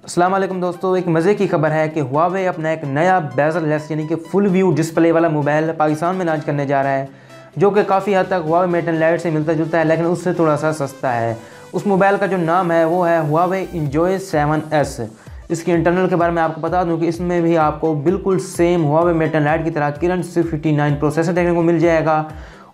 अस्सलाम वालेकुम दोस्तों, एक मज़े की खबर है कि हुआवे अपना एक नया बेजल लेस यानी कि फुल व्यू डिस्प्ले वाला मोबाइल पाकिस्तान में लॉन्च करने जा रहा है, जो कि काफ़ी हद तक हुआवे मेट एंड लाइट से मिलता जुलता है, लेकिन उससे थोड़ा सा सस्ता है। उस मोबाइल का जो नाम है वो है हुआवे एंजॉय 7S। इसकी इंटरनल के बारे में आपको बता दूं कि इसमें भी आपको बिल्कुल same Huawei Mate and light की तरह किरण 659 प्रोसेसर देखने को मिल जाएगा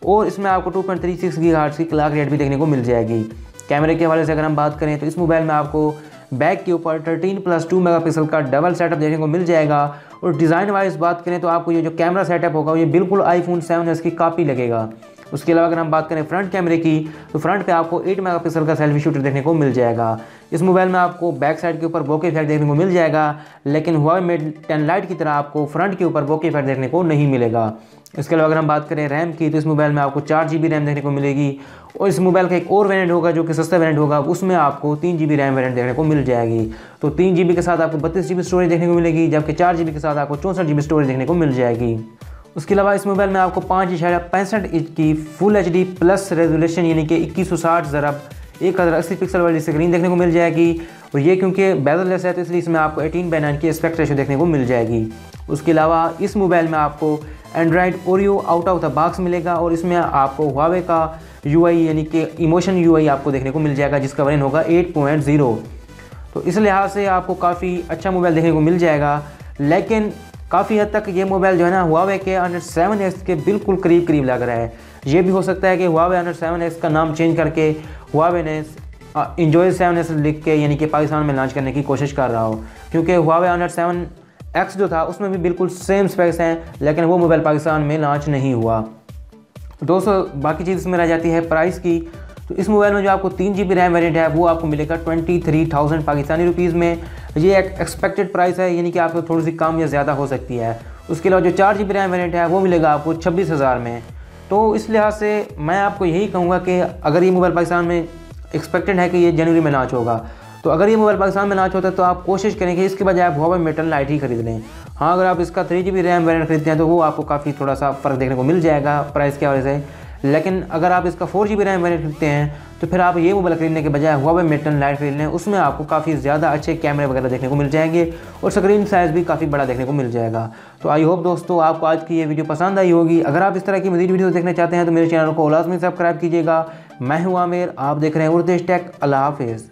और इसमें आपको 2.36 गीगाहर्ट्ज़ की क्लॉक रेट भी देखने को मिल जाएगी। कैमरे के हवाले से अगर हम बात करें तो इस मोबाइल में आपको बैक के ऊपर 13+2 मेगापिक्सल का डबल सेटअप देखने को मिल जाएगा और डिज़ाइन वाइज बात करें तो आपको ये जो कैमरा सेटअप होगा ये बिल्कुल आईफोन 7S की कॉपी लगेगा। उसके अलावा अगर हम बात करें फ्रंट कैमरे की तो फ्रंट पे आपको 8 मेगापिक्सल का सेल्फी शूटर देखने को मिल जाएगा। इस मोबाइल में आपको बैक साइड के ऊपर बोके इफेक्ट देखने को मिल जाएगा, लेकिन हुआवे मेट 10 लाइट की तरह आपको फ्रंट के ऊपर बोके इफेक्ट देखने को नहीं मिलेगा। इसके अलावा अगर हम बात करें रैम की तो इस मोबाइल में आपको 4GB रैम देखने को मिलेगी और इस मोबाइल का एक और वेरिएंट होगा जो कि सस्ता वेरिएंट होगा, उसमें आपको 3GB रैम वेरिएंट देखने को मिल जाएगी। तो 3GB के साथ आपको 32GB स्टोरेज देखने को मिलेगी, जबकि 4GB के साथ आपको 64GB स्टोरेज देखने को मिल जाएगी। उसके अलावा इस मोबाइल में आपको 5.65 इंच की फुल HD प्लस रेजोल्यूशन यानी कि 2160x1080 पिक्सल वाली स्क्रीन देखने को मिल जाएगी और ये क्योंकि बेजल लेस है तो इसलिए इसमें आपको 18:9 की एस्पेक्ट रेशो देखने को मिल जाएगी। उसके अलावा इस मोबाइल में आपको Android Oreo out of the box मिलेगा और इसमें आपको हुआवे का UI यानी कि इमोशन UI आपको देखने को मिल जाएगा, जिसका वर्जन होगा 8.0। तो इस लिहाज से आपको काफ़ी अच्छा मोबाइल देखने को मिल जाएगा, लेकिन काफ़ी हद तक ये मोबाइल जो है ना हुआवे के अंडर 7X के बिल्कुल करीब करीब लग रहा है। ये भी हो सकता है कि हुआवे अंडर 7X का नाम चेंज करके हुआवे ने एंजॉय 7S लिख के यानी कि पाकिस्तान में लॉन्च करने की कोशिश कर रहा हो, क्योंकि हुआवे अंडर 7X जो था उसमें भी बिल्कुल सेम स्पेक्स हैं, लेकिन वो मोबाइल पाकिस्तान में लॉन्च नहीं हुआ। दोस्तों बाकी चीज़ इसमें रह जाती है प्राइस की। तो इस मोबाइल में जो आपको 3GB रैम वेरिएंट है वो आपको मिलेगा 23,000 पाकिस्तानी रुपीज़ में। ये एक एक्सपेक्टेड प्राइस है, यानी कि आपको थोड़ी सी कम या ज़्यादा हो सकती है। उसके अलावा जो 4GB रैम वेरिएंट है वो मिलेगा आपको 26,000 में। तो इस लिहाज से मैं आपको यही कहूँगा कि अगर ये मोबाइल पाकिस्तान में एक्सपेक्टेड है कि ये जनवरी में लॉन्च होगा, तो अगर ये मोबाइल पाकिस्तान में लॉन्च होता है तो आप कोशिश करें कि इसके बजाय आप हुआवे मेट एंड लाइट ही खरीद लें। हाँ, अगर आप इसका 3GB रैम वेरिएंट खरीदते हैं तो वो आपको काफ़ी थोड़ा सा फ़र्क देखने को मिल जाएगा प्राइस के हवाले से, लेकिन अगर आप इसका 4GB रैम वेरिएंट खरीदते हैं तो फिर आप ये मोबाइल खरीदने के बजाय हुआवे मेट एंड लाइट खरीद लें। उसमें आपको काफ़ी ज़्यादा अच्छे कैमरे वगैरह देखने को मिल जाएंगे और स्क्रीन साइज़ भी काफ़ी बड़ा देखने को मिल जाएगा। तो आई होप दोस्तों आपको आज की ये वीडियो पसंद आई होगी। अगर आप इस तरह की मज़ीद वीडियो देखना चाहते हैं तो मेरे चैनल को लाजमी सब्सक्राइब कीजिएगा। मैं हूँ आमिर, आप देख रहे हैं उर्देश टेक। अल्लाह हाफिज़।